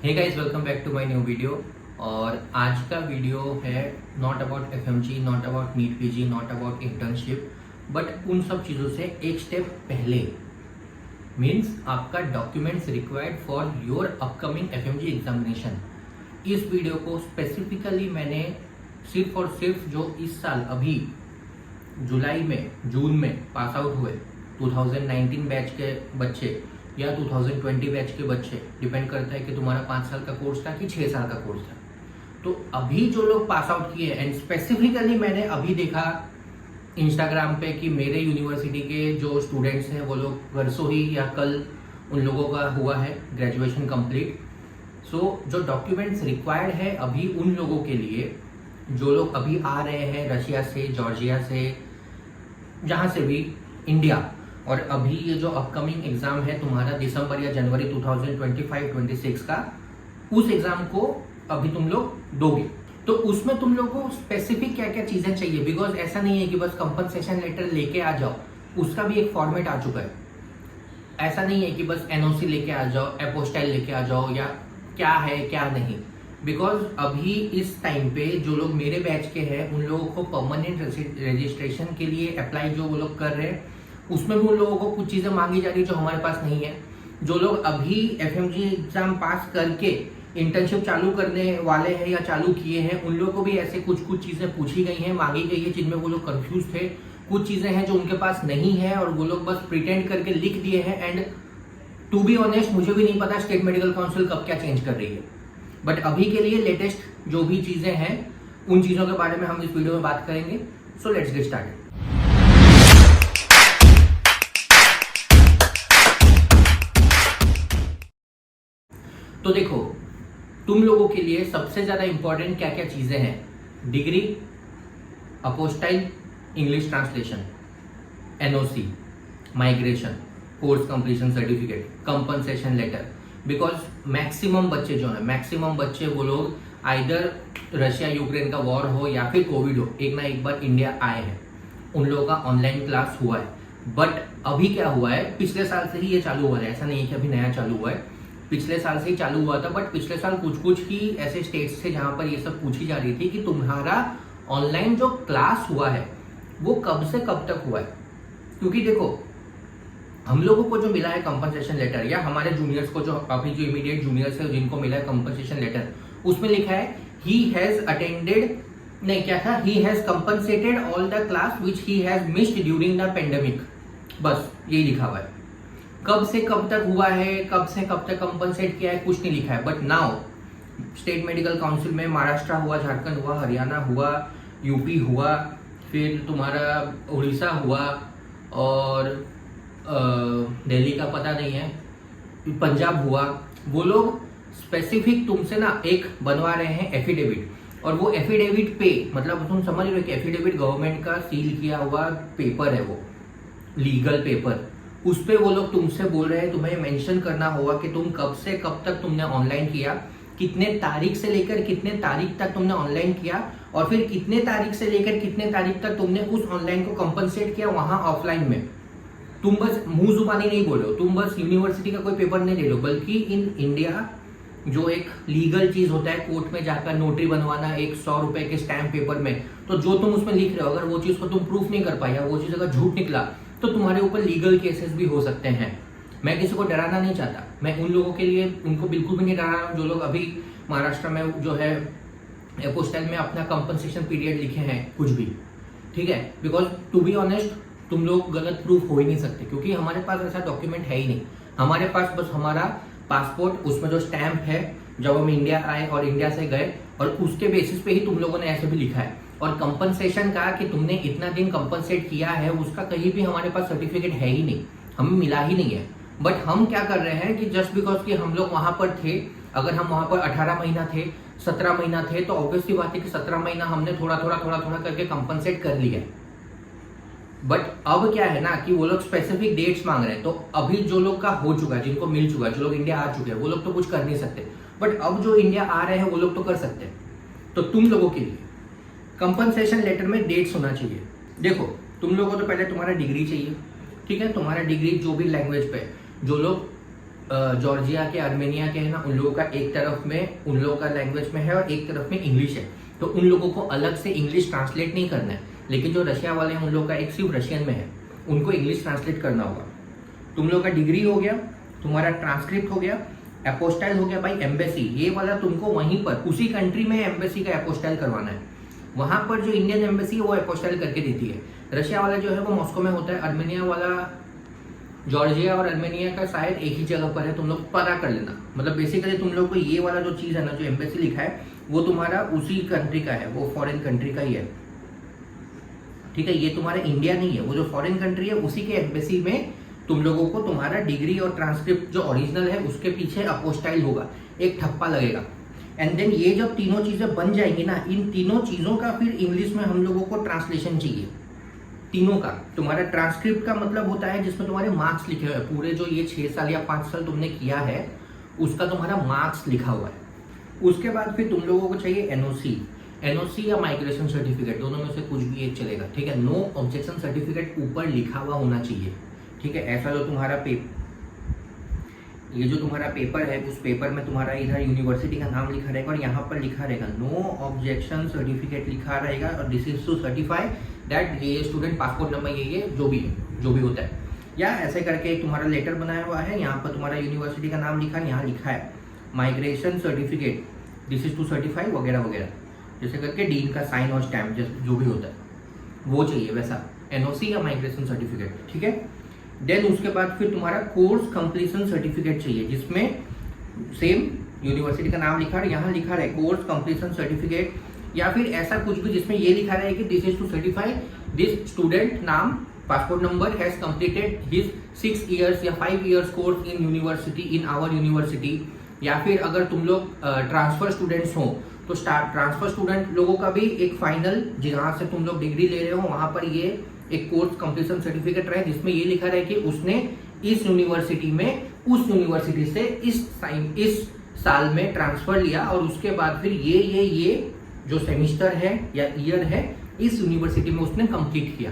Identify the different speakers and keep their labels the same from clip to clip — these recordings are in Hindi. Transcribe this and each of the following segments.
Speaker 1: Hey guys, welcome back to my new video. और आज का वीडियो है not about FMG, not about NEET PG, not about internship, but उन सब चीज़ों से एक स्टेप पहले मीन्स आपका documents required for your upcoming FMG examination. इस वीडियो को स्पेसिफिकली मैंने सिर्फ और सिर्फ जो इस साल अभी जून में पास आउट हुए 2019 बैच के बच्चे या 2020 बैच के बच्चे, डिपेंड करता है कि तुम्हारा 5 साल का कोर्स था कि 6 साल का कोर्स था। तो अभी जो लोग पास आउट किए एंड स्पेसिफिकली मैंने अभी देखा इंस्टाग्राम पे कि मेरे यूनिवर्सिटी के जो स्टूडेंट्स हैं वो लोग परसों ही या कल उन लोगों का हुआ है ग्रेजुएशन कंप्लीट। सो जो डॉक्यूमेंट्स रिक्वायर्ड है अभी उन लोगों के लिए जो लोग अभी आ रहे हैं रशिया से, जॉर्जिया से, जहाँ से भी, इंडिया, और अभी ये जो अपकमिंग एग्जाम है तुम्हारा दिसंबर या जनवरी 2025-26 का, उस एग्जाम को अभी तुम लोग दोगे। तो उसमें तुम लोग को स्पेसिफिक क्या क्या चीजें चाहिए, बिकॉज ऐसा नहीं है कि बस कंपनसेशन लेटर लेके आ जाओ, उसका भी एक फॉर्मेट आ चुका है। ऐसा नहीं है कि बस एनओसी लेके आ जाओ, एपोस्टाइल लेके आ जाओ, या क्या है क्या नहीं। बिकॉज अभी इस टाइम पे जो लोग मेरे बैच के हैं उन लोगों को परमानेंट रजिस्ट्रेशन के लिए अप्लाई जो वो लोग कर रहे हैं उसमें भी उन लोगों को कुछ चीजें मांगी जा रही है जो हमारे पास नहीं है। जो लोग अभी एफएमजी एग्जाम पास करके इंटर्नशिप चालू करने वाले हैं या चालू किए हैं उन लोगों को भी ऐसे कुछ चीजें पूछी गई हैं, मांगी गई है, जिनमें वो लोग कंफ्यूज थे। कुछ चीजें हैं जो उनके पास नहीं है और वो लोग बस प्रिटेंड करके लिख दिए हैं। एंड टू बी ऑनेस्ट मुझे भी नहीं पता स्टेट मेडिकल काउंसिल कब क्या चेंज कर रही है, बट अभी के लिए लेटेस्ट जो भी चीजें हैं उन चीजों के बारे में हम इस वीडियो में बात करेंगे। So let's get started. तो देखो, तुम लोगों के लिए सबसे ज्यादा इंपॉर्टेंट क्या क्या चीजें हैं: degree, apostille, English translation, NOC, migration, course completion certificate, compensation letter. Because maximum बच्चे वो लोग आइदर रशिया यूक्रेन का वॉर हो या फिर कोविड हो, एक ना एक बार इंडिया आए हैं, उन लोगों का ऑनलाइन क्लास हुआ है। बट अभी क्या हुआ है, पिछले साल से ही ये चालू हुआ है, ऐसा नहीं है कि अभी नया चालू हुआ है, पिछले साल से ही चालू हुआ था। बट पिछले साल कुछ ही ऐसे स्टेट्स थे जहां पर ये सब पूछी जा रही थी कि तुम्हारा ऑनलाइन जो क्लास हुआ है वो कब से कब तक हुआ है। क्योंकि देखो, हम लोगों को जो मिला है कंपनसेशन लेटर, या हमारे जूनियर्स को जो अभी जो इमीडिएट जूनियर्स है जिनको मिला है कंपनसेशन लेटर, उसमें लिखा है ही हैज अटेंडेड, नहीं क्या था, he has compensated all the class which he has missed during the pandemic. बस यही लिखा हुआ है। कब से कब तक हुआ है, कब से कब तक कंपनसेट किया है, कुछ नहीं लिखा है। But now state medical council में महाराष्ट्र हुआ, झारखंड हुआ, हरियाणा हुआ, यूपी हुआ, फिर तुम्हारा उड़ीसा हुआ, और दिल्ली का पता नहीं है, पंजाब हुआ। वो लोग स्पेसिफिक तुमसे ना एक बनवा रहे हैं एफिडेविट, और वो एफिडेविट पे मतलब तुम समझ रहे हो कि एफिडेविट गवर्नमेंट का सील किया हुआ पेपर है, वो लीगल पेपर। उस पे वो लोग तुमसे बोल रहे हैं तुम्हें मेंशन करना होगा कि तुम कब से कब तक तुमने ऑनलाइन किया, कितने तारीख से लेकर कितने तारीख तक तुमने ऑनलाइन किया, और फिर कितने तारीख से लेकर कितने तारीख तक तुमने उस ऑनलाइन को कंपनसेट किया वहां ऑफलाइन में। तुम बस मुंह जुबानी नहीं बोलो, तुम बस यूनिवर्सिटी का कोई पेपर नहीं ले लो, बल्कि इन इंडिया जो एक लीगल चीज होता है कोर्ट में जाकर नोटरी बनवाना एक 100 रुपए के स्टैम्प पेपर में, तो जो तुम उसमें लिख रहे हो अगर वो चीज को तुम प्रूफ नहीं कर पाया, वो चीज अगर झूठ निकला तो तुम्हारे ऊपर लीगल केसेस भी हो सकते हैं। मैं किसी को डराना नहीं चाहता, मैं उन लोगों के लिए उनको बिल्कुल भी नहीं डरा रहा हूँ जो लोग अभी महाराष्ट्र में जो है एपोस्टाइल में अपना कंपनसेशन पीरियड लिखे हैं कुछ भी, ठीक है। बिकॉज टू बी ऑनेस्ट तुम लोग गलत प्रूफ हो ही नहीं सकते, क्योंकि हमारे पास ऐसा डॉक्यूमेंट है ही नहीं। हमारे पास बस हमारा पासपोर्ट, उसमें जो स्टैंप है जब हम इंडिया आए और इंडिया से गए, और उसके बेसिस पे ही तुम लोगों ने ऐसे भी लिखा है। और कंपनसेशन का कि तुमने इतना दिन कंपनसेट किया है उसका कहीं भी हमारे पास सर्टिफिकेट है ही नहीं, हमें मिला ही नहीं है। बट हम क्या कर रहे हैं कि जस्ट बिकॉज कि हम लोग वहां पर थे, अगर हम वहां पर 18 महीना थे, 17 महीना थे, तो ऑब्वियसली बात है कि 17 महीना हमने थोड़ा थोड़ा करके कंपनसेट कर लिया। बट अब क्या है ना कि वो लोग स्पेसिफिक डेट्स मांग रहे हैं। तो अभी जो लोग का हो चुका है, जिनको मिल चुका है, जो लोग इंडिया आ चुके हैं, वो लोग तो कुछ कर नहीं सकते। बट अब जो इंडिया आ रहे हैं वो लोग तो कर सकते हैं। तो तुम लोगों के लिए कंपनसेशन लेटर में डेट्स होना चाहिए। देखो, तुम लोगों को तो पहले तुम्हारा डिग्री चाहिए, ठीक है, तुम्हारा डिग्री जो भी लैंग्वेज पे, जो लोग जॉर्जिया के, आर्मेनिया के है ना, उन लोगों का एक तरफ में उन लोगों का लैंग्वेज में है और एक तरफ में इंग्लिश है, तो उन लोगों को अलग से इंग्लिश ट्रांसलेट नहीं करना है। लेकिन जो रशिया वाले हैं उन लोगों का एक सिर्फ रशियन में है, उनको इंग्लिश ट्रांसलेट करना होगा। तुम लोग का डिग्री हो गया, तुम्हारा ट्रांसक्रिप्ट हो गया, एपोस्टाइल हो गया भाई एम्बेसी, ये वाला तुमको वहीं पर उसी कंट्री में एम्बेसी का एपोस्टाइल करवाना है। वहां पर जो इंडियन एम्बेसी है वो एपोस्टाइल करके देती है। रशिया वाला जो है वो मॉस्को में होता है, आर्मेनिया वाला, जॉर्जिया और आर्मेनिया का शायद एक ही जगह पर है, तुम लोग पता कर लेना। मतलब बेसिकली तुम लोग को ये वाला जो चीज है ना, जो एम्बेसी लिखा है वो तुम्हारा उसी कंट्री का है, वो फॉरेन कंट्री का ही है, ठीक है। ये तुम्हारा इंडिया नहीं है, वो जो फॉरेन कंट्री है उसी के एम्बेसी में तुम लोगों को तुम्हारा डिग्री और ट्रांसक्रिप्ट जो ओरिजिनल है उसके पीछे अपोस्टाइल होगा, एक ठप्पा लगेगा। एंड देन ये जब तीनों चीजें बन जाएंगी ना, इन तीनों चीजों का फिर इंग्लिश में हम लोगों को ट्रांसलेशन चाहिए, तीनों का। तुम्हारा ट्रांसक्रिप्ट का मतलब होता है जिसमें तुम्हारे मार्क्स लिखे हुए हैं, पूरे जो ये 6 साल या 5 साल तुमने किया है उसका तुम्हारा मार्क्स लिखा हुआ है। उसके बाद फिर तुम लोगों को चाहिए एनओसी या माइग्रेशन सर्टिफिकेट, दोनों में से कुछ भी एक चलेगा, ठीक है। नो ऑब्जेक्शन सर्टिफिकेट ऊपर लिखा हुआ होना चाहिए, ठीक है। ऐसा जो तुम्हारा ये जो तुम्हारा पेपर है, उस पेपर में तुम्हारा इधर यूनिवर्सिटी का नाम लिखा रहेगा और यहाँ पर लिखा रहेगा नो ऑब्जेक्शन सर्टिफिकेट लिखा रहेगा, और this is to certify that ये स्टूडेंट पासपोर्ट नंबर ये जो भी होता है, या ऐसे करके तुम्हारा लेटर बनाया हुआ है, यहाँ पर तुम्हारा यूनिवर्सिटी का नाम लिखा है, यहाँ लिखा है migration certificate, this is to certify वगैरह वगैरह, जैसे करके डीन का साइन और स्टैम्प जो भी होता है वो चाहिए, वैसा एनओसी या माइग्रेशन सर्टिफिकेट, ठीक है। देन उसके बाद फिर तुम्हारा कोर्स कंप्लीशन सर्टिफिकेट चाहिए, जिसमें सेम यूनिवर्सिटी का नाम लिखा है, यहाँ लिखा रहे कोर्स कंप्लीशन सर्टिफिकेट, या फिर ऐसा कुछ भी जिसमें ये लिखा रहे कि this is to certify this student, नाम, passport number, has completed his 6 years या 5 years course in university, in our university. या फिर अगर तुम लोग ट्रांसफर स्टूडेंट्स हो तो ट्रांसफर स्टूडेंट लोगों का भी एक फाइनल, जहाँ से तुम लोग डिग्री ले रहे हो वहां पर ये एक कोर्स कंप्लीशन सर्टिफिकेट रहे, जिसमें ये लिखा रहे कि उसने इस यूनिवर्सिटी में उस यूनिवर्सिटी से इस साल में ट्रांसफर लिया, और उसके बाद फिर ये जो सेमिस्टर है या ईयर है इस यूनिवर्सिटी में उसने कंप्लीट किया।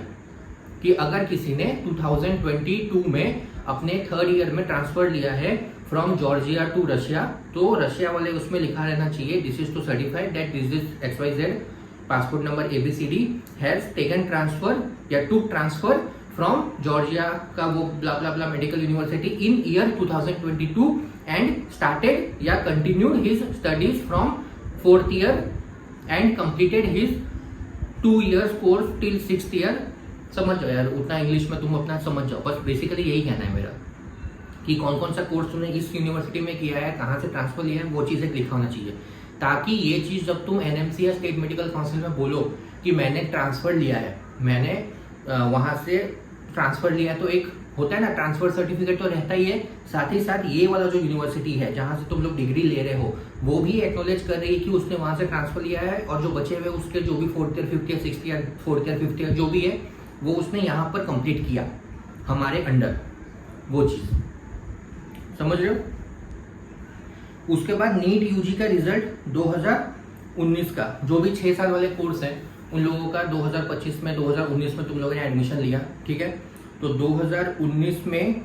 Speaker 1: कि अगर किसी ने 2022 में अपने 3rd ईयर में ट्रांसफर लिया है फ्रॉम जॉर्जिया टू रशिया, तो रशिया वाले उसमें लिखा रहना चाहिए this is to certified that this is XYZ passport number ABCD has taken transfer या टू ट्रांसफर फ्रॉम जॉर्जिया का वो bla bla bla medical university in year 2022 and started या continued his studies from 4th year and completed his 2 years course till 6th year. समझ जाओ यार, उतना इंग्लिश में तुम अपना समझ जाओ, बस बेसिकली यही कहना है मेरा कि कौन कौन सा कोर्स तुमने इस यूनिवर्सिटी में किया है, कहाँ से ट्रांसफर लिया है, वो चीज़ें लिखा होना चाहिए, ताकि ये चीज़ जब तुम NMC या स्टेट मेडिकल काउंसिल में बोलो कि मैंने ट्रांसफर लिया है, मैंने वहाँ से ट्रांसफर लिया है, तो एक होता है ना ट्रांसफर सर्टिफिकेट तो रहता ही है, साथ ही साथ ये वाला जो यूनिवर्सिटी है जहाँ से तुम लोग डिग्री ले रहे हो वो भी एक्नॉलेज कर रही है कि उसने वहाँ से ट्रांसफर लिया है, और जो बचे हुए उसके जो भी 4th year 5th year 6th year 4th year 5th year जो भी है वो उसने यहाँ पर कंप्लीट किया हमारे अंडर, वो चीज़ समझ रहे हो। उसके बाद नीट यूजी का रिजल्ट 2019 का, जो भी 6 साल वाले कोर्स हैं उन लोगों का 2025 में 2019 में तुम लोगों ने एडमिशन लिया, ठीक है। तो 2019 में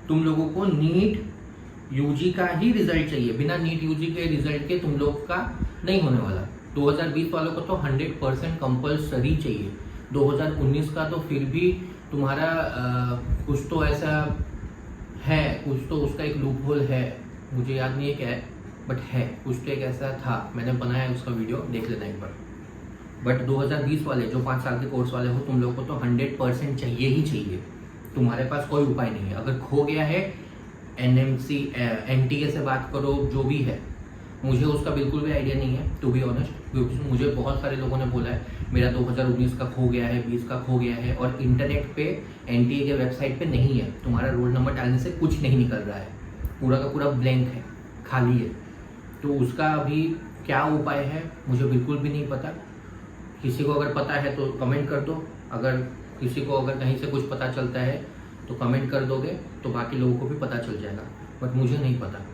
Speaker 1: तुम लोगों को नीट यूजी का ही रिजल्ट चाहिए, बिना नीट यूजी के रिजल्ट के तुम लोग का नहीं होने वाला। 2020 वालों को तो 100% कंपल्सरी चाहिए, 2019 का तो फिर भी तुम्हारा कुछ तो ऐसा है, कुछ तो उसका एक लूप होल है, मुझे याद नहीं है क्या है, बट है कुछ तो एक ऐसा था, मैंने बनाया उसका वीडियो, देख लेना एक बार। बट 2020 वाले जो 5 साल के कोर्स वाले हो तुम लोग को तो 100% चाहिए ही चाहिए, तुम्हारे पास कोई उपाय नहीं है। अगर खो गया है NMC NTA से बात करो, जो भी है, मुझे उसका बिल्कुल भी आइडिया नहीं है टू बी ऑनेस्ट, क्योंकि मुझे बहुत सारे लोगों ने बोला है मेरा 2019 का खो गया है, 20 का खो गया है, और इंटरनेट पे NTA के वेबसाइट पे नहीं है, तुम्हारा रोल नंबर डालने से कुछ नहीं निकल रहा है, पूरा का पूरा ब्लैंक है, खाली है। तो उसका अभी क्या उपाय है मुझे बिल्कुल भी नहीं पता, किसी को अगर पता है तो कमेंट कर दो, अगर किसी को अगर कहीं से कुछ पता चलता है तो कमेंट कर दोगे तो बाकी लोगों को भी पता चल जाएगा, बट मुझे नहीं पता,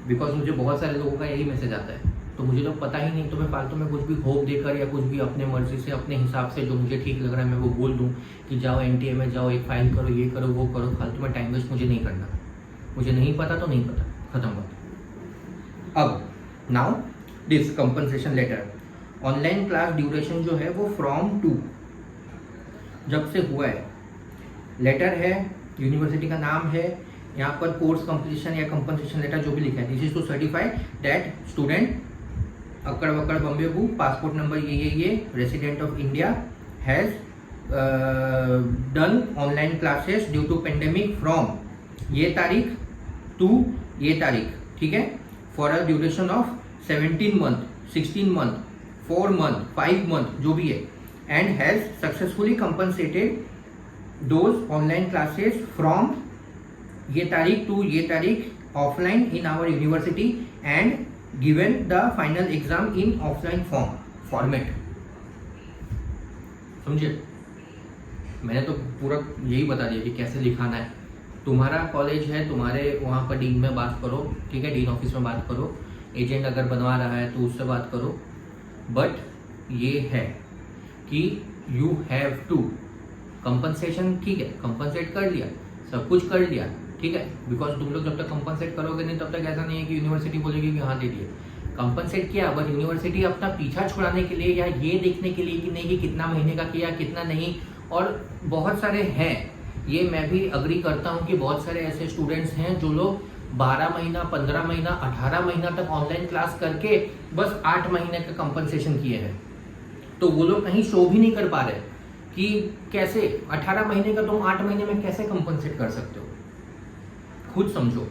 Speaker 1: बिकॉज मुझे बहुत सारे लोगों का यही मैसेज आता है, तो मुझे तो पता ही नहीं, तो मैं फालतू में कुछ भी होप देकर या कुछ भी अपने मर्जी से अपने हिसाब से जो मुझे ठीक लग रहा है मैं वो बोल दूँ कि जाओ NTA में जाओ, एक फाइल करो, ये करो वो करो, फालतू में टाइम वेस्ट मुझे नहीं करना, मुझे नहीं पता तो नहीं पता, खत्म बात। अब now this compensation letter, online class duration जो है वो फ्रॉम टू, जब से हुआ है, लेटर है, यूनिवर्सिटी का नाम है, यहाँ पर कोर्स कंप्लीशन या कंपनसेशन लेटर जो भी लिखा है, this is to certify that student अकड़ वकड़ बम्बे बू, पासपोर्ट नंबर ये resident of India has done online classes due to pandemic from ये तारीख टू ये तारीख, ठीक है, for a duration of 17 month, 16 month, 4 month, 5 month जो भी है, and has successfully compensated those online classes from ये तारीख टू ये तारीख offline in our university and given the final exam in offline format. समझे? मैंने तो पूरा यही बता दिया कि कैसे लिखाना है। तुम्हारा कॉलेज है, तुम्हारे वहाँ पर डीन में बात करो, ठीक है, डीन ऑफिस में बात करो, एजेंट अगर बनवा रहा है तो उससे बात करो, बट ये है कि यू हैव टू कंपनसेशन, ठीक है, कंपनसेट कर लिया, सब कुछ कर लिया, ठीक है, बिकॉज तुम लोग जब तक कंपनसेट करोगे नहीं तब तक ऐसा नहीं है कि यूनिवर्सिटी बोलेगी कि हाँ दे दिए, कंपनसेट किया, बट यूनिवर्सिटी अपना पीछा छुड़ाने के लिए या ये देखने के लिए कि नहीं कि कितना महीने का किया कितना नहीं, और बहुत सारे हैं, ये मैं भी अग्री करता हूँ कि बहुत सारे ऐसे स्टूडेंट्स हैं जो लोग 12 महीना, 15 महीना, 18 महीना तक ऑनलाइन क्लास करके बस 8 महीने का कंपनसेशन किए हैं। तो वो लोग कहीं शो भी नहीं कर पा रहे कि कैसे 18 महीने का तुम 8 महीने में कैसे कंपनसेट कर सकते हो। खुद समझो,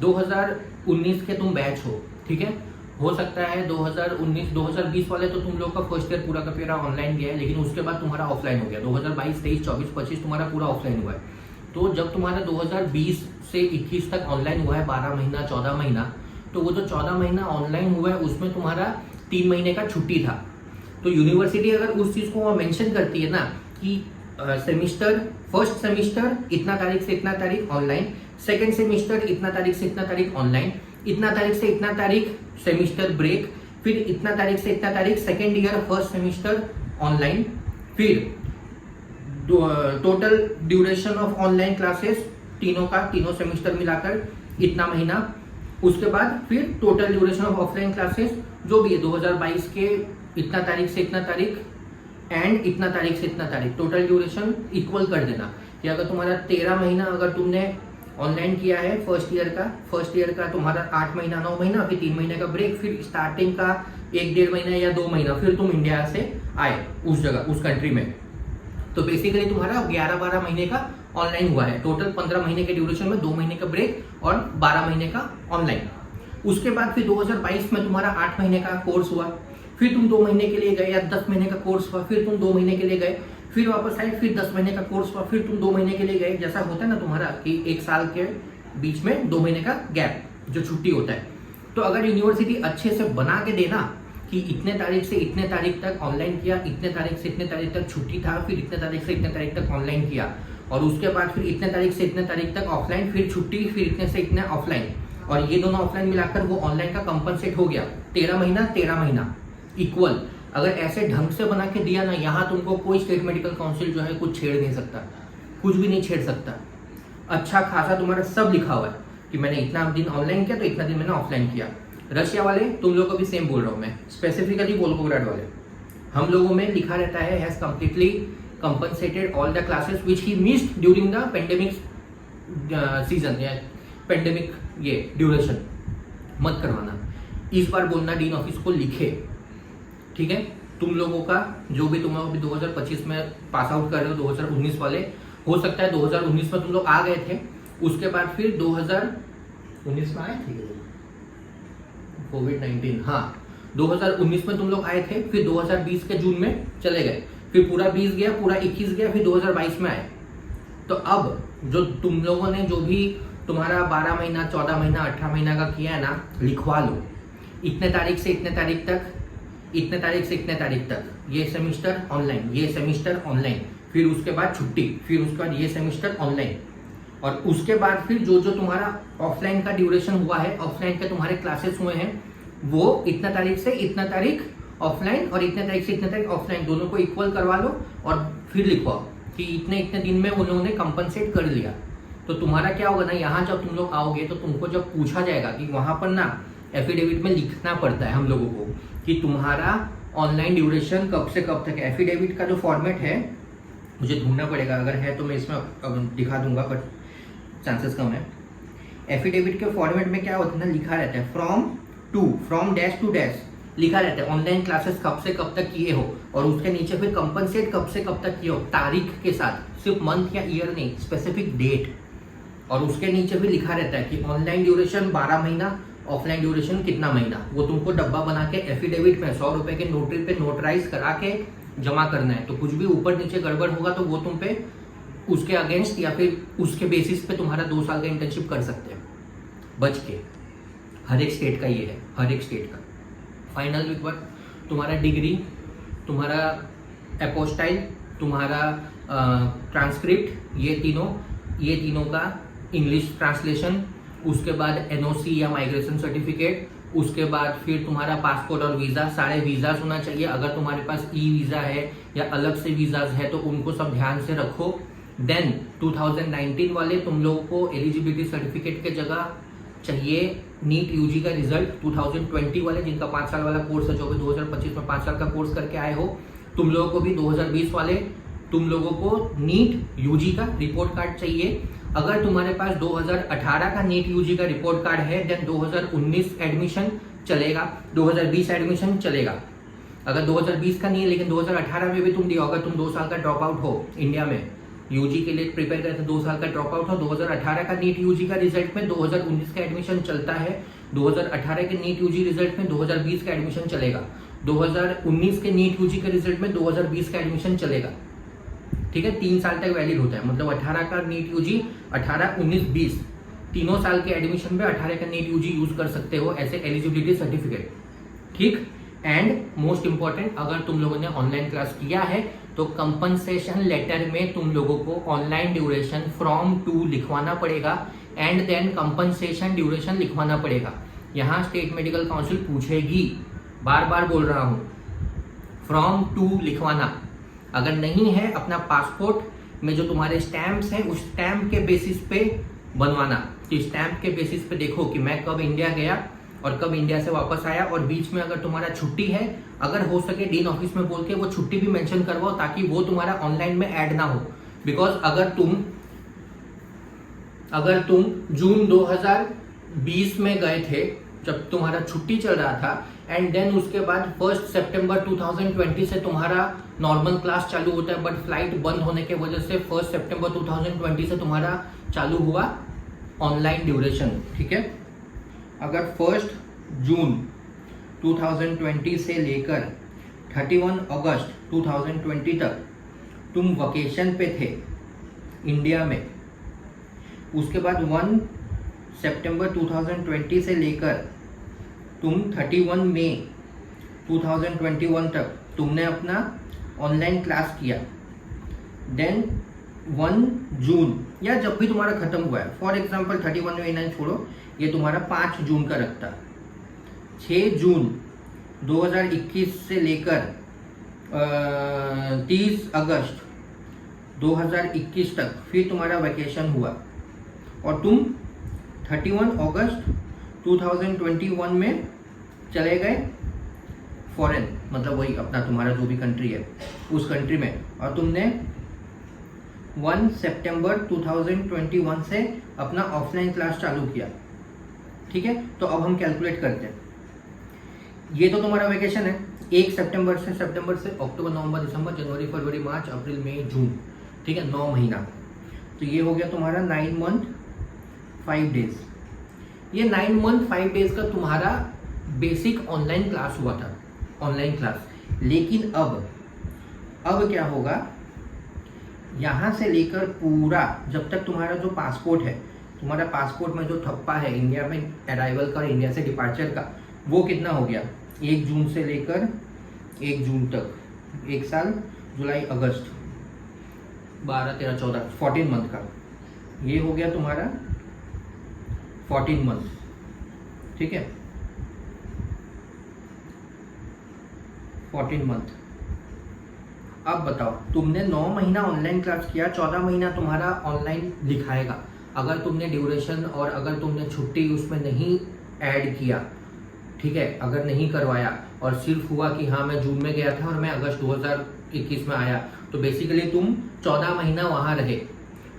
Speaker 1: 2019 के तुम बैच हो, ठीक है, हो सकता है 2019 2020 वाले तो तुम लोग का फर्स्ट ईयर पूरा का पूरा ऑनलाइन गया है, लेकिन उसके बाद तुम्हारा ऑफलाइन हो गया, 2022 23 24 25 तुम्हारा पूरा ऑफलाइन हुआ है। तो जब तुम्हारा 2020 से 21 तक ऑनलाइन हुआ है 12 महीना 14 महीना, तो वो जो 14 महीना ऑनलाइन हुआ है उसमें तुम्हारा 3 महीने का छुट्टी था। तो यूनिवर्सिटी अगर उस चीज को मेंशन करती है ना कि सेमिस्टर, फर्स्ट सेमिस्टर इतना तारीख से इतना तारीख ऑनलाइन, सेकेंड सेमिस्टर इतना तारीख से इतना तारीख ऑनलाइन, इतना तारीख से इतना तारीख सेमिस्टर ब्रेक, फिर इतना तारीख से इतना तारीख second year first semester online, फिर total duration of online classes तीनों सेमिस्टर मिलाकर इतना महीना, उसके बाद फिर total duration of offline classes जो भी है 2022 के इतना तारीख से इतना तारीख एंड इतना तारीख से इतना तारीख, टोटल ड्यूरेशन इक्वल कर देना कि अगर तुम्हारा 13 महीना अगर तुमने ऑनलाइन किया है फर्स्ट ईयर का तुम्हारा 8 महीना 9 महीना, फिर 3 महीने का ब्रेक, फिर स्टार्टिंग का 1-1.5 महीना या 2 महीना, फिर तुम इंडिया से आए उस जगह उस कंट्री में, तो बेसिकली तुम्हारा 11-12 महीने का ऑनलाइन हुआ है। टोटल 15 महीने के ड्यूरेशन में 2 महीने का ब्रेक और 12 महीने का ऑनलाइन। उसके बाद फिर 2022 में तुम्हारा 8 महीने का कोर्स हुआ, फिर तुम 2 महीने के लिए गए, या 10 महीने का कोर्स हुआ, फिर तुम 2 महीने के लिए गए, फिर वापस आए, फिर 10 महीने का कोर्स हुआ, फिर तुम 2 महीने के लिए गए। जैसा होता है ना तुम्हारा कि 1 साल के बीच में 2 महीने का गैप जो छुट्टी होता है। तो अगर यूनिवर्सिटी अच्छे से बना के देना कि इतने तारीख से इतने तारीख तक ऑनलाइन किया, इतने तारीख से इतने तारीख तक छुट्टी था, फिर इतने तारीख से इतने तारीख तक ऑनलाइन किया, और उसके बाद फिर इतने तारीख से इतने तारीख तक ऑफलाइन, फिर छुट्टी, फिर इतने से इतने ऑफलाइन, और ये दोनों ऑफलाइन मिलाकर वो ऑनलाइन का कंपनसेट हो गया 13 महीना इक्वल। अगर ऐसे ढंग से बना के दिया ना, यहाँ तुमको कोई स्टेट मेडिकल काउंसिल जो है कुछ छेड़ नहीं सकता, कुछ भी नहीं छेड़ सकता। अच्छा खासा तुम्हारा सब लिखा हुआ है कि मैंने इतना दिन ऑनलाइन किया तो इतना दिन मैंने ऑफलाइन किया। रशिया वाले तुम लोगों को भी सेम बोल रहा हूँ मैं, स्पेसिफिकली वोल्गोग्राड वाले, हम लोगों में लिखा रहता है has completely compensated all the classes which he missed during the pandemic season या पेंडेमिक ये ड्यूरेशन। मत करवाना, इस बार बोलना डीन ऑफिस को लिखे, ठीक है। तुम लोगों का जो भी तुम लोग अभी 2025 में पास आउट कर रहे हो, 2019 वाले, हो सकता है 2019 में तुम लोग आ गए थे, उसके बाद फिर 2019 में आए थे कोविड-19, हाँ 2019 में तुम लोग आए थे, फिर 2020 के जून में चले गए, फिर पूरा 20 गया, पूरा 21 गया, फिर 2022 में आए। तो अब जो तुम लोगों ने जो भी तुम्हारा 12 महीना 14 महीना 18 महीना का किया है ना, लिखवा लो, इतने तारीख से इतने तारीख तक, इतने तारीख से इतने तारीख तक ये सेमिस्टर ऑनलाइन, ये सेमिस्टर ऑनलाइन, फिर उसके बाद छुट्टी, फिर उसके बाद ये सेमिस्टर ऑनलाइन, और उसके बाद फिर जो जो तुम्हारा ऑफलाइन का ड्यूरेशन हुआ है, ऑफलाइन के तुम्हारे क्लासेस हुए हैं, वो इतना तारीख से इतना तारीख ऑफलाइन और इतने तारीख से इतने तारीख ऑफलाइन, दोनों को इक्वल करवा लो और फिर लिखवाओ कि इतने इतने दिन में उन्होंने कंपनसेट कर लिया। तो तुम्हारा क्या होगा ना, यहाँ जब तुम लोग आओगे तो तुमको जब पूछा जाएगा कि वहां पर ना एफिडेविट में लिखना पड़ता है हम लोगों को कि तुम्हारा ऑनलाइन ड्यूरेशन कब से कब तक है। एफिडेविट का जो फॉर्मेट है मुझे ढूंढना पड़ेगा, अगर है तो मैं इसमें दिखा दूंगा, बट चांसेस कम है। एफिडेविट के फॉर्मेट में क्या होता है ना, लिखा रहता है फ्रॉम डैश टू डैश लिखा रहता है ऑनलाइन क्लासेस कब से कब तक किए हो, और उसके नीचे फिर कंपनसेट कब से कब तक किए हो तारीख के साथ, सिर्फ मंथ या ईयर नहीं, स्पेसिफिक डेट। और उसके नीचे भी लिखा रहता है कि ऑनलाइन ड्यूरेशन 12 महीना, ऑफलाइन ड्यूरेशन कितना महीना। वो तुमको डब्बा बना के एफिडेविट में 100 रुपए के नोटरी पे नोटराइज करा के जमा करना है। तो कुछ भी ऊपर नीचे गड़बड़ होगा तो वो तुम पे उसके अगेंस्ट या फिर उसके बेसिस पे तुम्हारा 2 साल का इंटर्नशिप कर सकते हैं बच के। हर एक स्टेट का ये है, हर एक स्टेट का। फाइनल पेपर तुम्हारा डिग्री, तुम्हारा एपोस्टाइल, तुम्हारा ट्रांसक्रिप्ट, ये तीनों का इंग्लिश ट्रांसलेशन, उसके बाद एनओसी या माइग्रेशन सर्टिफिकेट, उसके बाद फिर तुम्हारा पासपोर्ट और वीज़ा, सारे वीज़ास होना चाहिए। अगर तुम्हारे पास ई वीज़ा है या अलग से वीज़ास है तो उनको सब ध्यान से रखो। देन 2019 वाले तुम लोगों को एलिजिबिलिटी सर्टिफिकेट के जगह चाहिए नीट यूजी का रिजल्ट। 2020 वाले जिनका 5 साल वाला कोर्स है, जो भी 2025 में 5 साल का कोर्स करके आए हो, तुम लोगों को भी 2020 वाले तुम लोगों को नीट यूजी का रिपोर्ट कार्ड चाहिए। अगर तुम्हारे पास 2018 का नीट यूजी का रिपोर्ट कार्ड है देन 2019 एडमिशन चलेगा, 2020 एडमिशन चलेगा। अगर 2020 का नहीं है लेकिन 2018 में भी तुम दिया, अगर तुम 2 साल का ड्रॉप आउट हो, इंडिया में यूजी के लिए प्रिपेयर करते 2 साल का ड्रॉप आउट हो, 2018 का नीट यूजी का रिजल्ट में 2019 का एडमिशन चलता है, 2018 के नीट यूजी रिजल्ट में 2020 का एडमिशन चलेगा, 2019 के नीट यूजी के रिजल्ट में 2020 का एडमिशन चलेगा। ठीक है, 3 साल तक वैलिड होता है, मतलब 18 का नीट यूजी, 18, 19, 20 तीनों साल के एडमिशन में 18 का नीट यूजी यूज कर सकते हो एज ए एलिजिबिलिटी सर्टिफिकेट। ठीक, एंड मोस्ट इंपॉर्टेंट, अगर तुम लोगों ने ऑनलाइन क्लास किया है तो कंपनसेशन लेटर में तुम लोगों को ऑनलाइन ड्यूरेशन फ्रॉम टू लिखवाना पड़ेगा एंड देन कंपनसेशन ड्यूरेशन लिखवाना पड़ेगा। यहाँ स्टेट मेडिकल काउंसिल पूछेगी, बार बार बोल रहा हूँ, फ्रॉम टू लिखवाना। अगर नहीं है अपना पासपोर्ट में जो तुम्हारे स्टैम्प्स हैं उस स्टैम्प के बेसिस पे बनवाना, कि स्टैम्प के बेसिस पे देखो कि मैं कब इंडिया गया और कब इंडिया से वापस आया, और बीच में अगर तुम्हारा छुट्टी है, अगर हो सके डीन ऑफिस में बोल के वो छुट्टी भी मेंशन करवाओ ताकि वो तुम्हारा ऑनलाइन में ऐड ना हो। बिकॉज अगर तुम जून 2020 में गए थे जब तुम्हारा छुट्टी चल रहा था एंड देन उसके बाद 1 सितंबर 2020 से तुम्हारा नॉर्मल क्लास चालू होता है, बट फ्लाइट बंद होने के वजह से 1 सितंबर 2020 से तुम्हारा चालू हुआ ऑनलाइन ड्यूरेशन। ठीक है, अगर 1 जून 2020 से लेकर 31 अगस्त 2020 तक तुम वकेशन पे थे इंडिया में, उसके बाद 1 सितंबर 2020 से लेकर तुम 31 मई 2021 तक तुमने अपना ऑनलाइन क्लास किया, देन 1 जून या जब भी तुम्हारा खत्म हुआ है, फॉर एग्जांपल 31 मई नहीं छोड़ो, ये तुम्हारा 5 जून का रखता, 6 जून 2021 से लेकर 30 अगस्त 2021 तक फिर तुम्हारा वैकेशन हुआ और तुम 31 अगस्त 2021 में चले गए फॉरेन, मतलब वही अपना तुम्हारा जो भी कंट्री है उस कंट्री में, और तुमने 1 सितंबर 2021 से अपना ऑफलाइन क्लास चालू किया। ठीक है, तो अब हम कैलकुलेट करते हैं। ये तो तुम्हारा वेकेशन है 1 सितंबर से अक्टूबर, नवंबर, दिसंबर, जनवरी, फरवरी, मार्च, अप्रैल, मई, जून। ठीक है, 9 महीना। तो ये हो गया तुम्हारा 9 मंथ 5 डेज। ये 9 मंथ 5 डेज का तुम्हारा बेसिक ऑनलाइन क्लास हुआ था, ऑनलाइन क्लास। लेकिन अब क्या होगा, यहाँ से लेकर पूरा जब तक तुम्हारा जो पासपोर्ट है, तुम्हारा पासपोर्ट में जो ठप्पा है इंडिया में अराइवल का, इंडिया से डिपार्चर का, वो कितना हो गया 1 जून से लेकर 1 जून तक, 1 साल, जुलाई, अगस्त, 12, 13, 14, 14 मंथ का। ये हो गया तुम्हारा 14 मंथ। ठीक है, 14 मंथ। अब बताओ, तुमने 9 महीना ऑनलाइन क्लास किया, 14 महीना तुम्हारा ऑनलाइन लिखाएगा। अगर तुमने ड्यूरेशन और अगर तुमने छुट्टी उसमें नहीं ऐड किया, ठीक है, अगर नहीं करवाया और सिर्फ हुआ कि हाँ मैं जून में गया था और मैं अगस्त 2021 में आया, तो बेसिकली तुम 14 महीना वहाँ रहे,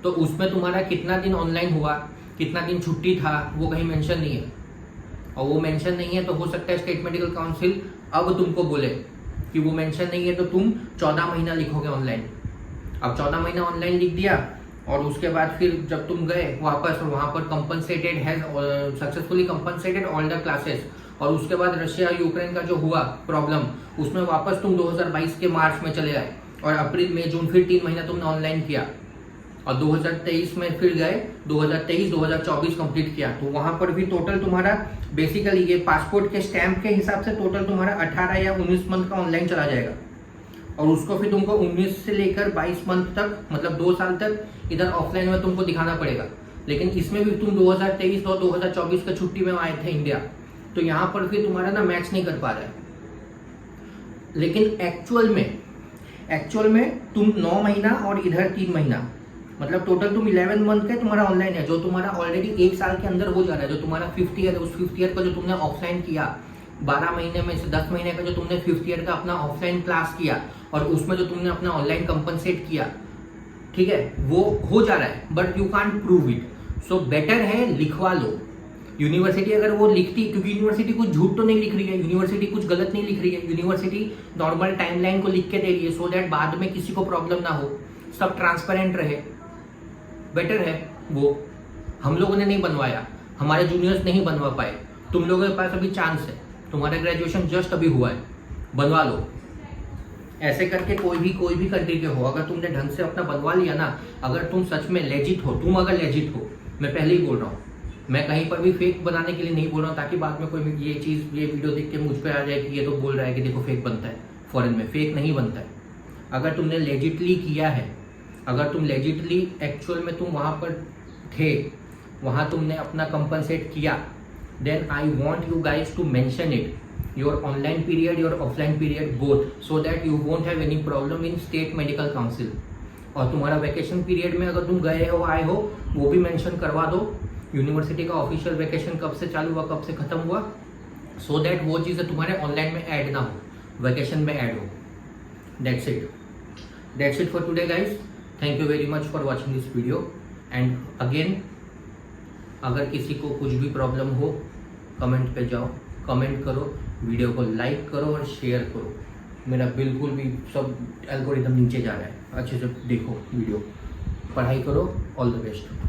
Speaker 1: तो उसमें तुम्हारा कितना दिन ऑनलाइन हुआ, कितना दिन छुट्टी था, वो कहीं मेंशन नहीं है। और वो मेंशन नहीं है तो हो सकता है स्टेट मेडिकल काउंसिल अब तुमको बोले कि वो मेंशन नहीं है तो तुम 14 महीना लिखोगे ऑनलाइन। अब 14 महीना ऑनलाइन लिख दिया और उसके बाद फिर जब तुम गए वापस, वहाँ पर compensated has successfully compensated all the classes, और उसके बाद रशिया यूक्रेन का जो हुआ प्रॉब्लम, उसमें वापस तुम 2022 के मार्च में चले आए और अप्रैल मई जून फिर 3 महीना तुमने ऑनलाइन किया और 2023 में फिर गए, 2023-2024 कंप्लीट किया, तो वहां पर भी टोटल तुम्हारा बेसिकली ये पासपोर्ट के स्टैंप के हिसाब से टोटल तुम्हारा 18 या 19 मंथ का ऑनलाइन चला जाएगा। और उसको फिर तुमको 19 से लेकर 22 मंथ तक, मतलब 2 साल तक इधर ऑफलाइन में तुमको दिखाना पड़ेगा। लेकिन इसमें भी तुम 2023 और 2024 का छुट्टी में आए थे इंडिया, तो यहाँ पर फिर तुम्हारा ना मैच नहीं कर पा रहा है। लेकिन एक्चुअल में तुम 9 महीना और इधर 3 महीना, मतलब टोटल तुम 11 मंथ का तुम्हारा ऑनलाइन है, जो तुम्हारा ऑलरेडी 1 साल के अंदर हो जा रहा है। जो तुम्हारा 5th ईयर है, उस 5th ईयर का जो तुमने ऑफलाइन किया, 12 महीने में से 10 महीने का जो तुमने 5th ईयर का अपना ऑफलाइन क्लास किया और उसमें जो तुमने अपना ऑनलाइन कंपनसेट किया, ठीक है, वो हो जा रहा है, but you can't prove it. So better है लिखवा लो। यूनिवर्सिटी अगर वो लिखती, क्योंकि यूनिवर्सिटी कुछ झूठ तो नहीं लिख रही है, यूनिवर्सिटी कुछ गलत नहीं लिख रही है, यूनिवर्सिटी नॉर्मल टाइमलाइन को लिख के दे रही है सो दैट बाद में किसी को प्रॉब्लम ना हो, सब ट्रांसपेरेंट रहे। बेटर है वो। हम लोगों ने नहीं बनवाया, हमारे जूनियर्स नहीं बनवा पाए, तुम लोगों के पास अभी चांस है, तुम्हारा ग्रेजुएशन जस्ट अभी हुआ है, बनवा लो। ऐसे करके कोई भी कंट्री के हो, अगर तुमने ढंग से अपना बनवा लिया ना, अगर तुम सच में लेजिट हो, तुम अगर लेजिट हो, मैं पहले ही बोल रहा हूँ, मैं कहीं पर भी फेक बनाने के लिए नहीं बोल रहा हूँ ताकि बाद में कोई ये वीडियो देख के मुझ पर आ जाए कि ये तो बोल रहा है कि देखो फेक बनता है। फॉरेन में फेक नहीं बनता है। अगर तुमने लेजिटली किया है, अगर तुम लेजिटली एक्चुअल में तुम वहाँ पर थे, वहाँ तुमने अपना कंपनसेट किया, then I want you guys to mention it, your online period, your offline period both, so that you won't have any problem in state medical council. और तुम्हारा वैकेशन पीरियड में अगर तुम गए हो, आए हो, वो भी मेंशन करवा दो, यूनिवर्सिटी का ऑफिशियल वैकेशन कब से चालू हुआ, कब से खत्म हुआ, सो दैट वो चीज़ें तुम्हारे ऑनलाइन में ऐड ना हो, वैकेशन में ऐड हो। That's it for today guys. Thank you very much for watching this video. And again, अगर किसी को कुछ भी प्रॉब्लम हो, कमेंट पे जाओ, कमेंट करो, वीडियो को लाइक करो और शेयर करो। मेरा बिल्कुल भी सब एल्गोरिथम नीचे जा रहा है, अच्छे से देखो वीडियो, पढ़ाई करो। All the best.